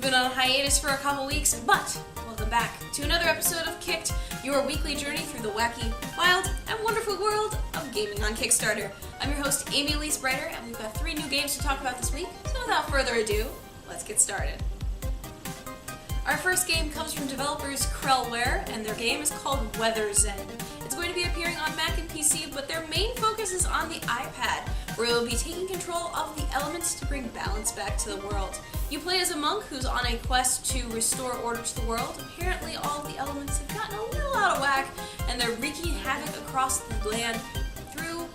We've been on a hiatus for a couple weeks, but welcome back to another episode of Kicked, your weekly journey through the wacky, wild, and wonderful world of gaming on Kickstarter. I'm your host, Amy Elyse Brighter, and we've got 3 new games to talk about this week, so without further ado, let's get started. Our first game comes from developers Krellware, and their game is called Weather Zen. It's going to be appearing on Mac and PC, but their main focus is on the iPad, where you'll be taking control of the elements to bring balance back to the world. You play as a monk who's on a quest to restore order to the world. Apparently all of the elements have gotten a little out of whack, and they're wreaking havoc across the land through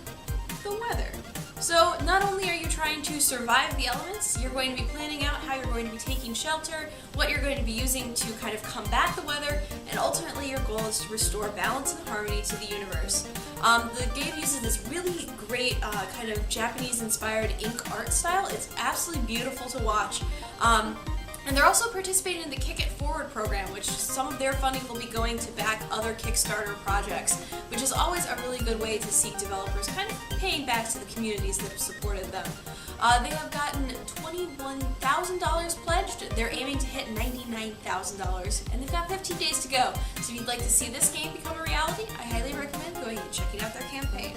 the weather. So not only are you trying to survive the elements, you're going to be planning out how you're going to be taking shelter, what you're going to be using to kind of combat the weather, and ultimately your goal is to restore balance and harmony to the universe. The game uses this really great kind of Japanese-inspired ink art style. It's absolutely beautiful to watch. And they're also participating in the Kick It Forward program, which some of their funding will be going to back other Kickstarter projects, which is always a really good way to see developers kind of paying back to the communities that have supported them. They have gotten $21,000 pledged. They're aiming to hit $99,000, and they've got 15 days to go. So if you'd like to see this game become a reality, I highly recommend going and checking out their campaign.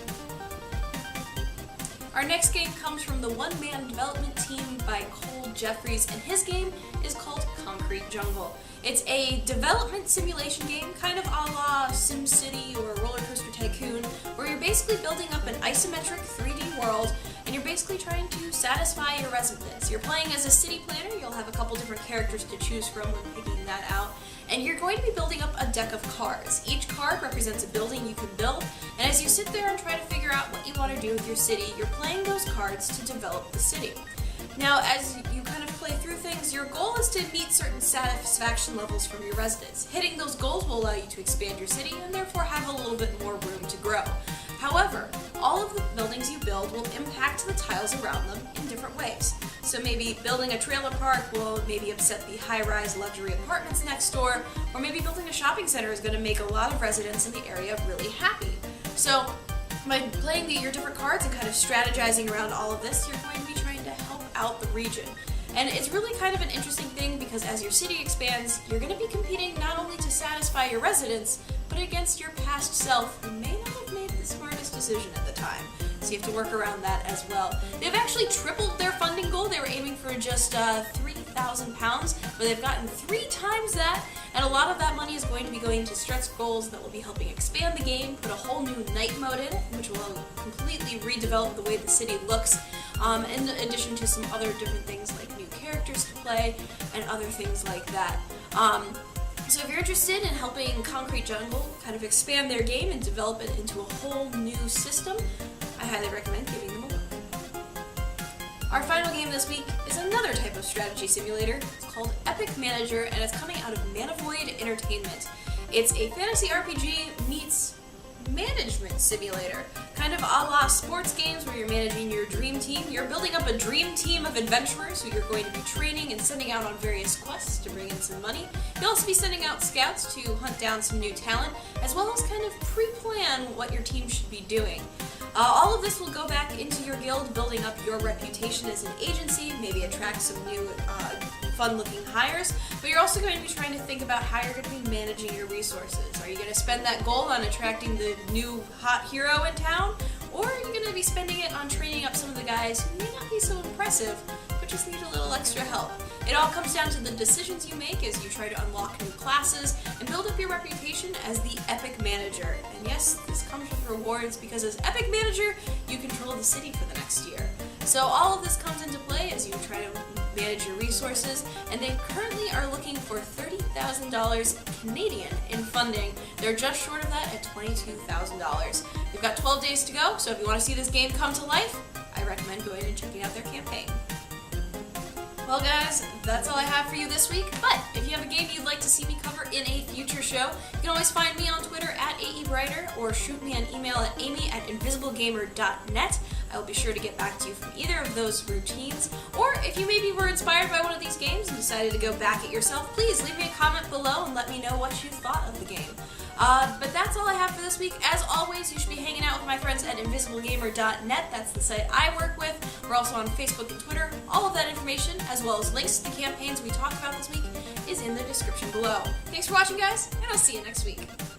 Our next game comes from the one-man development team by Cole Jeffries, and his game is called Concrete Jungle. It's a development simulation game, kind of a la SimCity or Roller Coaster Tycoon, where you're basically building up an isometric 3D world, and you're basically trying to satisfy your residents. You're playing as a city planner. You'll have a couple different characters to choose from when picking that out. And you're going to be building up a deck of cards. Each card represents a building you can build, and as you sit there and try to figure out what you want to do with your city, you're playing those cards to develop the city. Now, as you kind of play through things, your goal is to meet certain satisfaction levels from your residents. Hitting those goals will allow you to expand your city and therefore have a little bit more room to grow. However, all of the buildings you build will impact the tiles around them in different ways. So maybe building a trailer park will maybe upset the high-rise luxury apartments next door, or maybe building a shopping center is going to make a lot of residents in the area really happy. So by playing your different cards and kind of strategizing around all of this, you're going to be trying to help out the region. And it's really kind of an interesting thing because as your city expands, you're going to be competing not only to satisfy your residents, but against your past self who may not have made the smartest decision at the time. So you have to work around that as well. They've actually tripled their funding goal. They were aiming for just £3,000, but they've gotten 3 times that, and a lot of that money is going to be going to stretch goals that will be helping expand the game, put a whole new night mode in it, which will completely redevelop the way the city looks, in addition to some other different things like new characters to play and other things like that. So if you're interested in helping Concrete Jungle kind of expand their game and develop it into a whole new system, I highly recommend giving them a look. Our final game this week is another type of strategy simulator. It's called Epic Manager, and it's coming out of Manifold Entertainment. It's a fantasy RPG meets management simulator, kind of a la sports games where you're managing your dream team. You're building up a dream team of adventurers who you're going to be training and sending out on various quests to bring in some money. You'll also be sending out scouts to hunt down some new talent, as well as kind of pre-plan what your team should be doing. All of this will go back into your guild, building up your reputation as an agency, maybe attract some new fun-looking hires, but you're also going to be trying to think about how you're going to be managing your resources. Are you going to spend that gold on attracting the new hot hero in town, or are you going to be spending it on training up some of the guys who may not be so impressive, but just need a little extra help? It all comes down to the decisions you make as you try to unlock new classes and build up your reputation as the Epic Manager. And yes, this comes with rewards because as Epic Manager, you control the city for the next year. So all of this comes into play as you try to manage your resources, and they currently are looking for $30,000 Canadian in funding. They're just short of that at $22,000. They've got 12 days to go, so if you want to see this game come to life, I recommend going and checking out their campaign. Well guys, that's all I have for you this week, but if you have a game you'd like to see me cover in a future show, you can always find me on Twitter at @AEBrighter or shoot me an email at amy@invisiblegamer.net. I will be sure to get back to you from either of those routines, or if you maybe were inspired by one of these games and decided to go back it yourself, please leave me a comment below and let me know what you thought of the game. But that's all I have for this week. As always, you should be hanging out with my friends at invisiblegamer.net. That's the site I work with. We're also on Facebook and Twitter. All of that information, as well as links to the campaigns we talked about this description below. Thanks for watching, guys, and I'll see you next week.